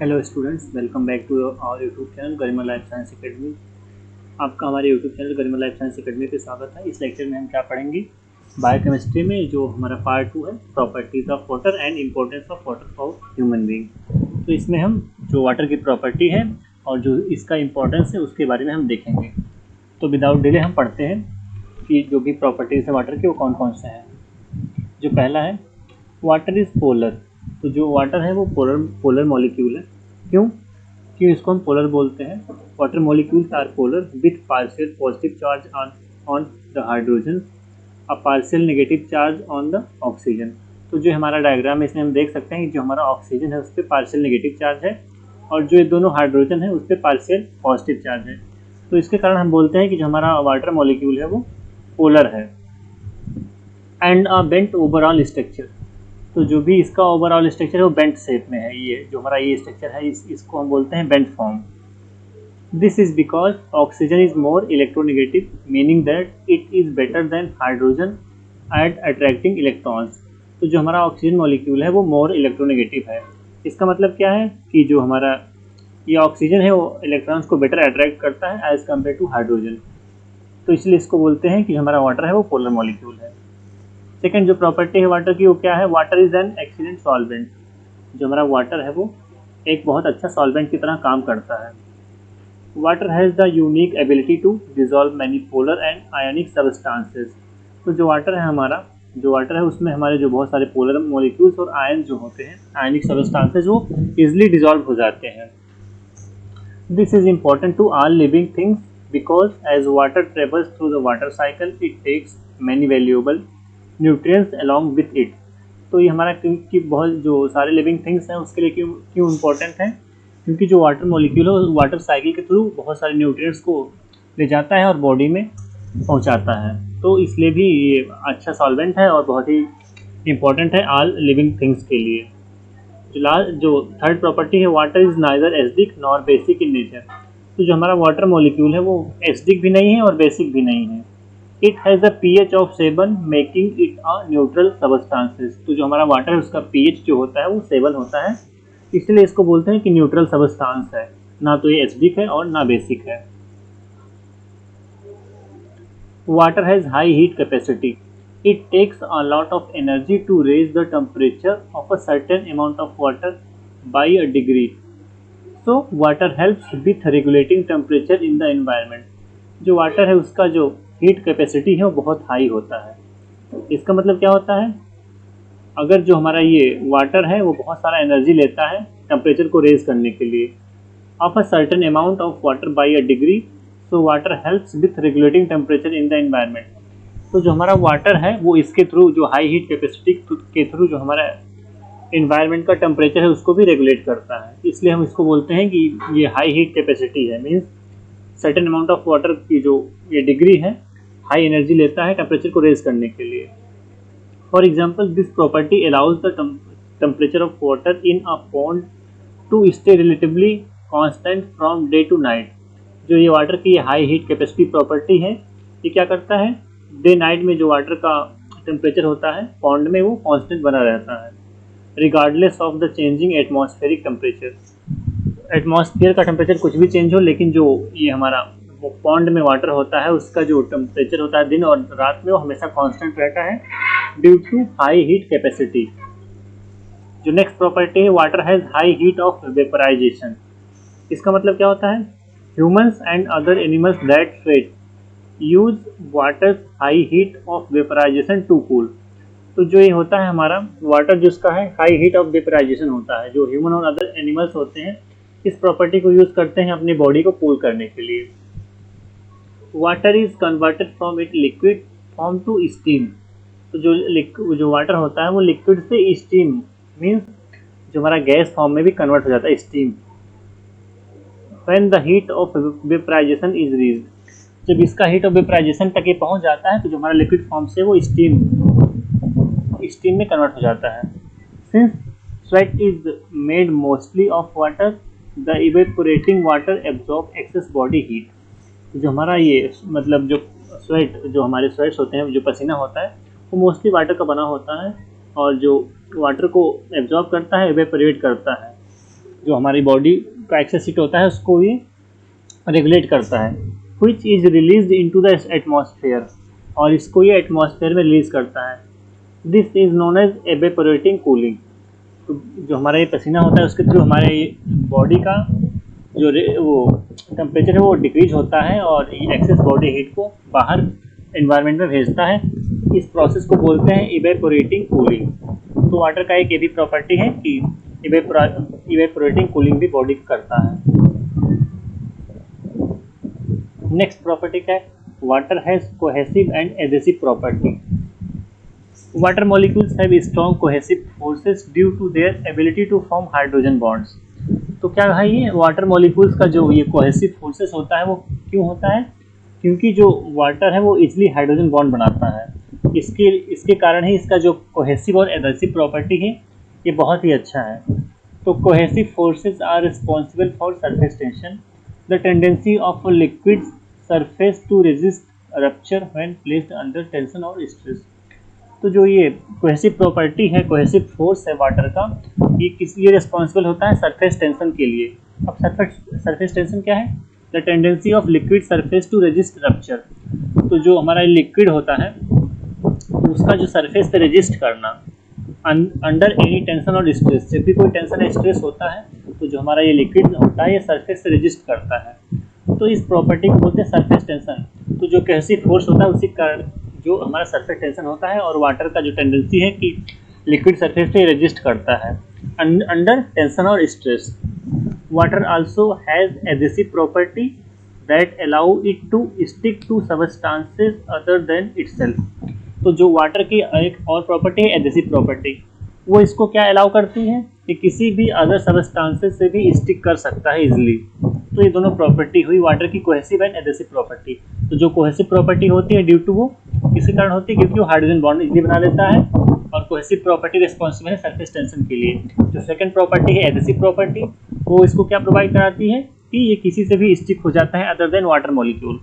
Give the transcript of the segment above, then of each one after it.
Hello students, welcome back to our YouTube channel Garima life science academy. आपका हमारे YouTube channel Garima life science academy पे स्वागत है। इस लेक्चर में हम क्या पढ़ेंगे? बायोकेमिस्ट्री में जो हमारा पार्ट 2 है, properties of water and importance of water for human being. तो इसमें हम जो वाटर की प्रॉपर्टी है और जो इसका इम्पोर्टेंस है उसके बारे में हम देखेंगे। तो विदाउट डिले हम पढ़ते हैं कि जो भी प्रॉपर्टीज़ है वाटर की वो कौन कौन से हैं। जो पहला है, वाटर इज़ पोलर। तो जो वाटर है वो पोलर मॉलिक्यूल है। क्यों इसको हम पोलर बोलते हैं? Water molecules are polar with partial positive charge on the hydrogen, a partial negative charge on the oxygen. तो जो हमारा डायग्राम है इसमें हम देख सकते हैं कि जो हमारा ऑक्सीजन है उस पर पार्शियल नेगेटिव चार्ज है और जो ये दोनों हाइड्रोजन है उस पर पार्शियल पॉजिटिव चार्ज है। तो इसके कारण हम बोलते हैं कि जो हमारा वाटर मॉलिक्यूल है वो पोलर है। And a bent overall structure. तो जो भी इसका ओवरऑल स्ट्रक्चर है वो बेंट शेप में है। ये जो हमारा ये स्ट्रक्चर है इसको हम बोलते हैं bent form. This is because oxygen is more electronegative, meaning that it is better than hydrogen at attracting electrons. तो जो हमारा ऑक्सीजन मॉलिक्यूल है वो मोर इलेक्ट्रोनेगेटिव है। इसका मतलब क्या है कि जो हमारा ये ऑक्सीजन है वो इलेक्ट्रॉन्स को बेटर अट्रैक्ट करता है एज कम्पेयर टू हाइड्रोजन। तो इसलिए इसको बोलते हैं कि हमारा वाटर है वो पोलर मॉलिक्यूल है। सेकेंड जो प्रॉपर्टी है वाटर की वो क्या है? Water is an excellent solvent. जो हमारा वाटर है वो एक बहुत अच्छा सॉल्वेंट की तरह काम करता है। Water has the unique ability to dissolve many polar and ionic substances. तो जो वाटर है उसमें हमारे जो बहुत सारे पोलर मॉलिक्यूल्स और आयन जो होते हैं, आयनिक सबस्टांसेस, वो इजिली डिजॉल्व हो जाते हैं। This is important to all living things because as water travels through the water cycle it takes many valuable nutrients along with it. तो ये हमारा कि बहुत जो सारे लिविंग थिंग्स हैं उसके लिए क्यों इम्पोर्टेंट है? क्योंकि जो वाटर मॉलिक्यूल है वाटर साइकिल के थ्रू बहुत सारे न्यूट्रिएंट्स को ले जाता है और बॉडी में पहुंचाता है। तो इसलिए भी ये अच्छा सॉल्वेंट है और बहुत ही इम्पोर्टेंट है ऑल लिविंग थिंग्स के लिए। जो थर्ड प्रॉपर्टी है, water is neither acidic nor basic in nature. तो जो हमारा वाटर मॉलिक्यूल है वो एसिडिक भी नहीं है और बेसिक भी नहीं है। It has a pH of 7 making it a neutral substances. तो जो हमारा वाटर है उसका pH जो होता है वो 7 होता है, इसलिए इसको बोलते हैं कि न्यूट्रल सबस्टांस है। ना तो ये एसिडिक है और ना बेसिक है। Water has high heat capacity. It takes a lot of energy to raise the temperature of a certain amount of water by a degree. So water helps with regulating temperature in the environment. जो water है उसका जो heat capacity है वो बहुत high होता है। इसका मतलब क्या होता है? अगर जो हमारा ये वाटर है वो बहुत सारा एनर्जी लेता है टेम्परेचर को रेज करने के लिए, of a certain amount of water by a degree, so water helps with regulating temperature in the environment. तो जो हमारा वाटर है वो इसके थ्रू जो हाई हीट कैपेसिटी के थ्रू जो हमारा इन्वायरमेंट का टेम्परेचर है उसको भी रेगुलेट करता है। इसलिए हम इसको बोलते हैं कि ये हाई हीट कैपेसिटी है। Means certain amount of water की जो ये डिग्री है हाई एनर्जी लेता है टेम्परेचर को रेज करने के लिए। For example, this property allows the temperature of water in a pond to stay relatively constant from day to night. जो ये वाटर की हाई हीट कैपेसिटी प्रॉपर्टी है ये क्या करता है? डे नाइट में जो वाटर का टेम्परेचर होता है पॉन्ड में वो कांस्टेंट बना रहता है regardless of the changing atmospheric temperature. Atmosphere का टेम्परेचर कुछ भी चेंज हो, लेकिन जो ये हमारा पॉन्ड में वाटर होता है उसका जो टेम्परेचर होता है दिन और रात में वो हमेशा कांस्टेंट रहता है due to high heat capacity. जो नेक्स्ट प्रॉपर्टी है, water has high heat of vaporization. इसका मतलब क्या होता है? Humans and other animals that sweat use water high heat of vaporization to cool. तो जो ये होता है हमारा वाटर जिसका है हाई हीट ऑफ वेपराइजेशन होता है, जो ह्यूमन और अदर एनिमल्स होते हैं इस प्रॉपर्टी को यूज करते हैं अपनी बॉडी को कूल करने के लिए। Water is converted from it liquid form to steam. तो जो वाटर होता है वो लिक्विड से स्टीम मीन्स जो हमारा गैस फॉर्म में भी कन्वर्ट हो जाता है, steam. When the heat of vaporization is reached, जब इसका हीट ऑफ वेपराइजेशन तक ये पहुंच जाता है तो जो हमारा लिक्विड फॉर्म से वो स्टीम में कन्वर्ट हो जाता है। Since sweat is made mostly of water, the evaporating water absorb access body heat. जो हमारा ये मतलब जो हमारे स्वेट्स होते हैं, जो पसीना होता है वो मोस्टली वाटर का बना होता है और जो वाटर को एब्जॉर्ब करता है, इवेपोरेट करता है। जो हमारी बॉडी का एक्सेस हीट होता है उसको ये रेगुलेट करता है, which is released into the atmosphere, और इसको ये एटमॉस्फेयर में रिलीज करता है। This is known as evaporating cooling. तो जो हमारा ये पसीना होता है उसके थ्रू हमारे बॉडी का जो वो टेम्परेचर है वो डिक्रीज होता है और एक्सेस बॉडी हीट को बाहर एनवायरनमेंट में भेजता है। इस प्रोसेस को बोलते हैं इवेपोरेटिंग कूलिंग। तो वाटर का एक ये भी प्रॉपर्टी है कि इवेपोरेटिंग कूलिंग भी बॉडी करता है। नेक्स्ट प्रॉपर्टी क्या है? Water has cohesive and adhesive property. Water molecules have strong cohesive forces due to their ability to form hydrogen bonds. तो क्या है ये वाटर मॉलिक्यूल्स का जो ये कोहेसिव फोर्सेस होता है वो क्यों होता है? क्योंकि जो वाटर है वो इजीली हाइड्रोजन बॉन्ड बनाता है। इसके कारण ही इसका जो कोहेसिव और एडेसिव प्रॉपर्टी है ये बहुत ही अच्छा है। तो cohesive forces are responsible for surface tension, the tendency of a liquid surface to resist rupture when placed under tension और स्ट्रेस। तो जो ये कोहेसिव प्रॉपर्टी है, कोहेसिव फोर्स है वाटर का, ये किस लिए रिस्पॉन्सिबल होता है? सरफेस टेंशन के लिए। अब सरफेस टेंशन क्या है? The tendency of liquid surface to resist rupture. तो जो हमारा लिक्विड होता है उसका जो सरफेस पे रेजिस्ट करना अंडर एनी टेंशन और स्ट्रेस। जब भी कोई टेंशन या स्ट्रेस होता है तो जो हमारा ये लिक्विड होता है ये सरफेस से रेजिस्ट करता है। तो इस प्रॉपर्टी को बोलते हैं सरफेस टेंशन। तो जो कोहेसिव फोर्स होता है उसी कारण जो हमारा सरफेस टेंशन होता है और वाटर का जो टेंडेंसी है कि लिक्विड सरफेस पे रेजिस्ट करता है अंडर टेंशन और stress. Water also has adhesive property that allow it to stick to substances other than itself. तो जो वाटर की एक और प्रॉपर्टी है एडेसिव प्रॉपर्टी, वो इसको क्या अलाउ करती है कि किसी भी अदर सबस्टांसेस से भी स्टिक कर सकता है इजीली। तो ये दोनों प्रॉपर्टी हुई वाटर की कोहेसिव एंड एडेसिव प्रॉपर्टी। तो जो कोहेसिव प्रॉपर्टी होती है ड्यू टू वो किसी कारण होती है क्योंकि वो हाइड्रोजन बॉन्ड इजीली बना लेता है, और कोहेसिव प्रॉपर्टी रिस्पॉन्सिबल है सरफेस टेंशन के लिए। जो सेकंड प्रॉपर्टी है एडेसिव प्रॉपर्टी, वो इसको क्या प्रोवाइड कराती है कि ये किसी से भी स्टिक हो जाता है अदर देन वाटर मॉलिक्यूल।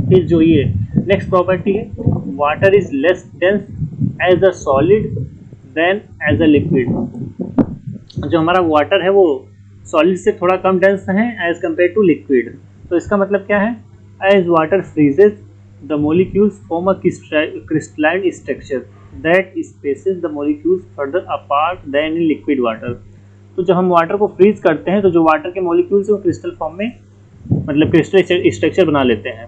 फिर जो ये नेक्स्ट प्रॉपर्टी है, water is less dense as a solid than as a liquid. जो हमारा वाटर है वो सॉलिड से थोड़ा कम डेंस है एज कम्पेयर टू लिक्विड। तो इसका मतलब क्या है? As water freezes the molecules form a crystalline structure that spaces the molecules further apart than in liquid water. तो जब हम वाटर को फ्रीज करते हैं तो जो वाटर के मोलिक्यूल्स हैं वो क्रिस्टल फॉर्म में मतलब क्रिस्टल स्ट्रक्चर बना लेते हैं,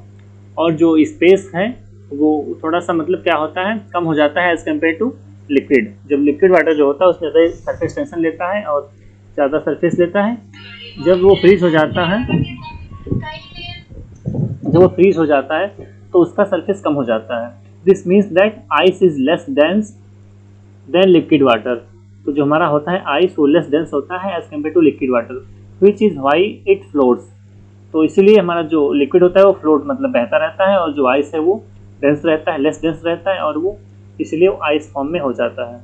और जो स्पेस है वो थोड़ा सा मतलब क्या होता है कम हो जाता है एज कम्पेयर टू लिक्विड। जब लिक्विड वाटर जो होता है उसमें ज़्यादा सरफेस टेंशन लेता है और ज़्यादा सरफेस लेता है। जब वो फ्रीज हो जाता है तो उसका सरफेस कम हो जाता है। This means that ice is less dense then liquid water. तो जो हमारा होता है आइस वो लेस डेंस होता है as compare to liquid water, which is why it floats. तो इसीलिए हमारा जो लिक्विड होता है वो फ्लोट मतलब बहता रहता है, और जो आइस है वो डेंस रहता है, लेस डेंस रहता है, और वो इसलिए वो आइस फॉर्म में हो जाता है।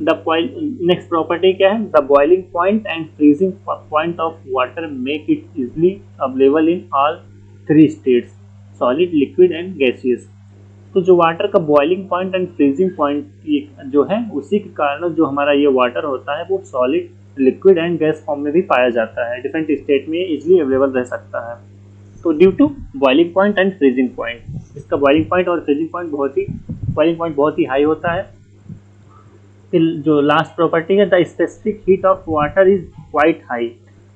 नेक्स्ट प्रॉपर्टी क्या है? The boiling point and freezing point of water make it easily available in all three states, solid, liquid and gaseous. तो जो वाटर का boiling point and freezing point जो है उसी के कारण जो हमारा ये वाटर होता है वो solid, liquid and gas form में भी पाया जाता है, डिफरेंट स्टेट में इजीली अवेलेबल रह सकता है। तो due to boiling point and freezing point, इसका बॉइलिंग पॉइंट और फ्रीजिंग पॉइंट बहुत ही हाई होता है। फिर जो लास्ट प्रॉपर्टी है, the specific heat of water is quite high.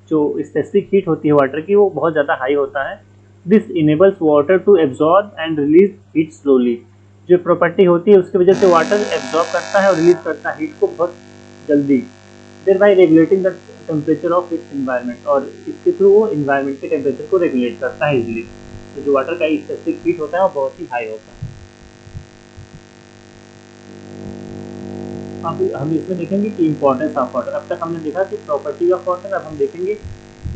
जो स्पेसिफिक हीट होती है वाटर की वो बहुत ज़्यादा हाई होता है। This enables water to absorb and release heat slowly. जो प्रॉपर्टी होती है उसकी वजह से वाटर एब्जॉर्ब करता है और रिलीज करता है हीट को बहुत जल्दी, thereby regulating the temperature of its environment, और इसके थ्रू वो इन्वायरमेंट के टेम्परेचर को रेगुलेट करता है इजीली। तो जो वाटर का स्पेसिफिक हीट होता है वो बहुत ही हाई होता है। अब हम इसमें देखेंगे कि इंपॉर्टेंस ऑफ वाटर। अब तक हमने देखा कि प्रॉपर्टी ऑफ वाटर, अब हम देखेंगे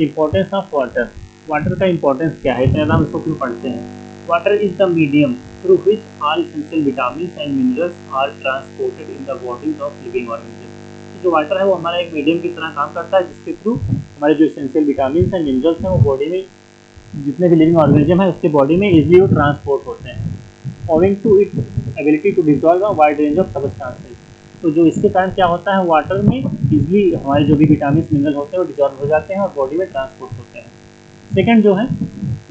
इंपॉर्टेंस ऑफ वाटर। वाटर का इंपॉर्टेंस क्या है, इतना हम इसको क्यों पढ़ते हैं? Water is the medium through which all essential vitamins and minerals are transported in the bodies of living organism. जो वाटर है वो हमारा एक मीडियम की तरह काम करता है जिसके थ्रू हमारे जो एसेंशियल विटामिन्स एंड मिनरल्स हैं वो बॉडी में जितने भी लिविंग ऑर्गेनिज्म है उसके बॉडी में इजीली वो ट्रांसपोर्ट होते हैं, owing to its ability to dissolve a wide range of substances. तो जो इसके कारण क्या होता है, वाटर में इजली हमारे जो भी विटामिन मिनरल होते हैं वो डिजॉल्व हो जाते हैं और बॉडी में ट्रांसपोर्ट होते हैं। सेकेंड जो है,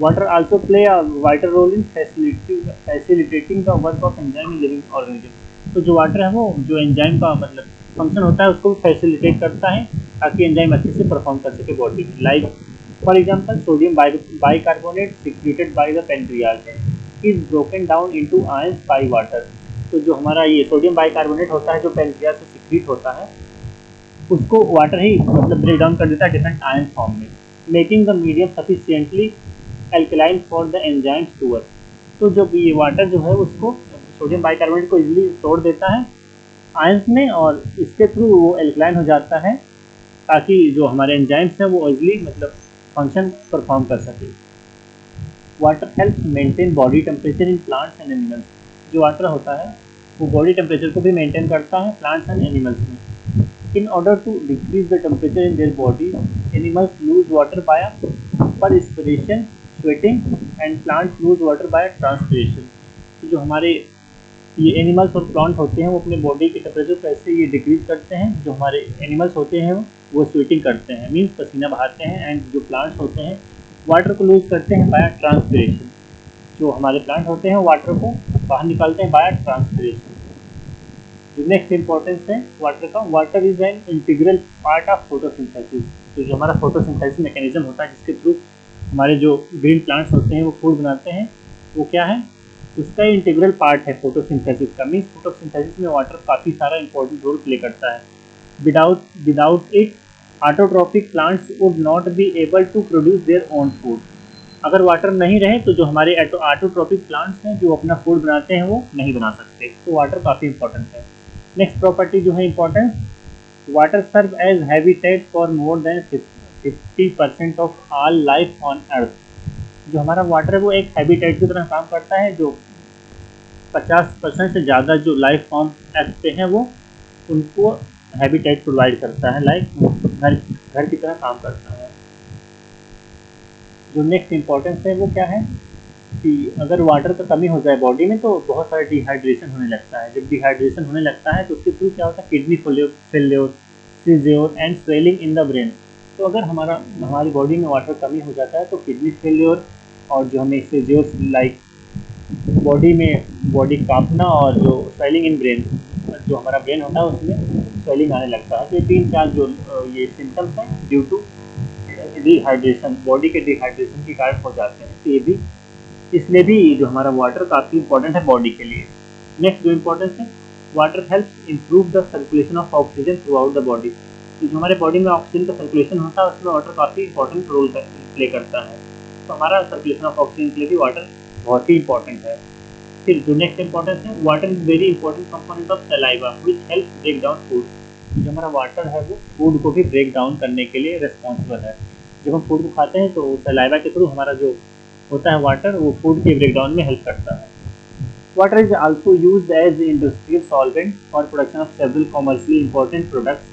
water also play a vital role in facilitating the work of enzyme in living organism. तो जो वाटर है वो जो एंजाइम का मतलब फंक्शन होता है उसको फैसिलिटेट करता है ताकि एंजाइम अच्छे से परफॉर्म कर सके बॉडी में। Like for example sodium bicarbonate secreted by the pancreas is broken down into ions by water. तो जो हमारा ये सोडियम बाइकार्बोनेट होता है जो पेनक्रियाज से सिक्रीट होता है उसको वाटर ही मतलब ब्रेक डाउन कर देता है डिफरेंट आयन फॉर्म में, making the medium sufficiently alkaline for the enzymes to work. तो जो ये वाटर जो है उसको सोडियम बाइकार्बोनेट को इजीली तोड़ देता है आयंस में और इसके थ्रू वो एल्कलाइन हो जाता है ताकि जो हमारे एंजाइम्स हैं वो इजीली मतलब फंक्शन परफॉर्म कर सके। Water helps maintain body temperature in plants and animals. जो वाटर होता है वो बॉडी टेम्परेचर को भी मेंटेन करता है प्लांट्स एंड एनिमल्स में। In order to decrease the temperature in their body, animals lose water by perspiration, sweating and plants lose water by transpiration. तो जो हमारे ये एनिमल्स और प्लांट होते हैं वो अपने बॉडी के टेम्परेचर को ऐसे ये डिक्रीज करते हैं। जो हमारे एनिमल्स होते हैं वो स्वेटिंग करते हैं मीन्स पसीना बहाते हैं, एंड जो प्लांट्स होते हैं वाटर को लूज करते हैं बाय ट्रांसपिरेशन। जो हमारे प्लांट होते हैं वाटर को बाहर निकालते हैं बाय ट्रांसपिरेशन। जो नेक्स्ट इंपॉर्टेंस है वाटर का, water is an integral part of photosynthesis. तो जो हमारा फोटोसिंथेसिस मैकेनिज्म होता है जिसके थ्रू हमारे जो ग्रीन प्लांट्स होते हैं वो फूड बनाते हैं, वो क्या है, उसका इंटीग्रल पार्ट है फोटोसिंथेसिस का। मीन्स फोटोसिंथेसिस में वाटर काफ़ी सारा इंपॉर्टेंट रोल प्ले करता है। Without it autotrophic plants would not be able to produce their own food. अगर वाटर नहीं रहे तो जो हमारे ऑटोट्रॉपिक प्लांट्स हैं जो अपना फूड बनाते हैं वो नहीं बना सकते। तो वाटर काफ़ी इंपॉर्टेंट है। नेक्स्ट प्रॉपर्टी जो है importance, water serve as habitat for more than 50% of all life on earth. जो हमारा वाटर है वो एक हैबिटेट की तरह काम करता है। जो 50% से ज़्यादा जो लाइफ फॉर्म अर्थ पे हैं वो उनको हैबिटेट प्रोवाइड करता है, लाइक घर की तरह काम करता है। जो नेक्स्ट इम्पोर्टेंस है वो क्या है कि अगर वाटर का कमी हो जाए बॉडी में तो बहुत सारा डिहाइड्रेशन होने लगता है। जब डिहाइड्रेशन होने लगता है तो उसके थ्रू क्या होता है, kidney failure, seizure and swelling in the brain. तो अगर हमारी बॉडी में वाटर कमी हो जाता है तो किडनी फेल्योर और जो हमें सीज़र लाइक बॉडी कांपना और जो स्वेलिंग इन ब्रेन, जो हमारा ब्रेन होता है उसमें स्वेलिंग आने लगता है। तो ये 3-4 जो ये सिम्टम्स हैं ड्यू टू डिहाइड्रेशन, बॉडी के डिहाइड्रेशन के कारण हो जाते हैं। तो ये भी इसलिए भी जो हमारा वाटर काफ़ी इंपॉर्टेंट है बॉडी के लिए। नेक्स्ट जो इम्पोर्टेंस है, water helps improve the circulation of oxygen through out the body. तो जो हमारे बॉडी में ऑक्सीजन का सर्कुलेशन होता है उसमें वाटर काफ़ी इंपॉर्टेंट रोल प्ले करता है। तो हमारा सर्कुलेशन ऑफ ऑक्सीजन के लिए भी वाटर बहुत ही इंपॉर्टेंट है। फिर जो नेक्स्ट इंपॉर्टेंस है, water is very important component of saliva which helps break down food. जो हमारा वाटर है वो फूड को भी ब्रेक डाउन करने के लिए रिस्पॉन्सिबल है। जब हम फूड को खाते हैं तो सलाइवा के थ्रू हमारा जो होता है वाटर वो फूड के ब्रेकडाउन में हेल्प करता है। Water is also used as industrial solvent for production of several commercially important products.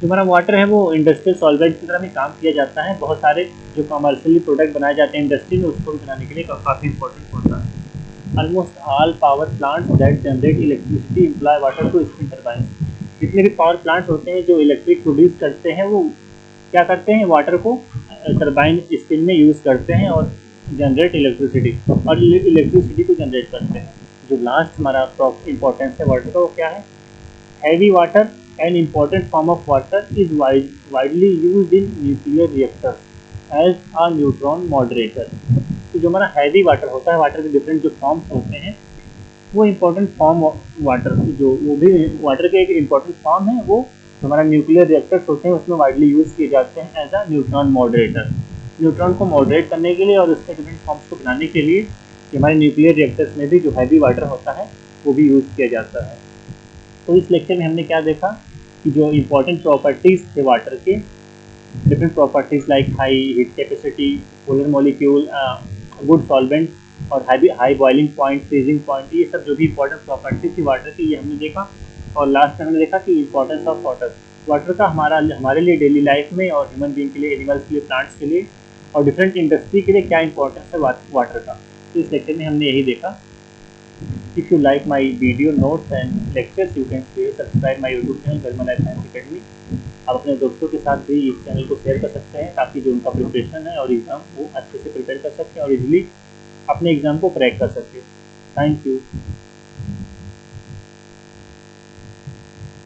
जो हमारा वाटर है वो इंडस्ट्रियल सॉल्वेंट की तरह भी काम किया जाता है। बहुत सारे जो कॉमर्शियली प्रोडक्ट बनाए जाते हैं इंडस्ट्री में उसको भी बनाने के लिए काफ़ी इंपॉर्टेंट होता है। Almost all power plants that generate electricity employ water to spin turbine. जितने भी पावर प्लांट्स होते हैं जो इलेक्ट्रिक प्रोड्यूस करते हैं वो क्या करते हैं, वाटर को टरबाइन स्पिन में यूज़ करते हैं और जनरेट इलेक्ट्रिसिटी को जनरेट करते हैं। जो लास्ट हमारा इंपॉर्टेंस है वाटर का वो क्या है, heavy water an important form of water is widely used in nuclear reactors as a neutron moderator. तो जो हमारा हैवी वाटर होता है, वाटर के डिफरेंट जो फॉर्म्स होते हैं वो इम्पोर्टेंट फॉर्म वाटर जो वो भी वाटर के एक इम्पॉर्टेंट फॉर्म है, वो हमारा न्यूक्लियर रिएक्टर्स होते हैं उसमें वाइडली यूज़ किए जाते हैं as a neutron moderator. Neutron को मॉडरेट करने के लिए और उसके डिफरेंट फॉर्म्स को बनाने के लिए हमारे न्यूक्लियर रिएक्टर्स में भी जो हैवी वाटर होता है वो भी यूज़ किया जाता है। तो इस लेक्चर में हमने क्या देखा कि जो इम्पोर्टेंट प्रॉपर्टीज़ थे वाटर के, different properties like high heat capacity, polar molecule, good solvent और high boiling point, freezing point, ये सब जो भी इंपॉर्टेंट प्रॉपर्टीज थी वाटर की ये हमने देखा। और लास्ट में हमने देखा कि इंपॉर्टेंस ऑफ वाटर का हमारे लिए डेली लाइफ में और ह्यूमन बीइंग के लिए, एनिमल्स के लिए, प्लांट्स के लिए और डिफरेंट इंडस्ट्री के लिए क्या इंपॉर्टेंस है वाटर का। तो इस लेक्चर में हमने यही देखा। If you like my video notes and lectures, you can share, subscribe my YouTube channel Garima life science academy. आप अपने दोस्तों के साथ भी इस चैनल को शेयर कर सकते हैं ताकि जो उनका प्रिपरेशन है और एग्ज़ाम वो अच्छे से प्रिपेयर कर सकें और इजीली अपने एग्ज़ाम को क्रैक कर सकें। Thank you.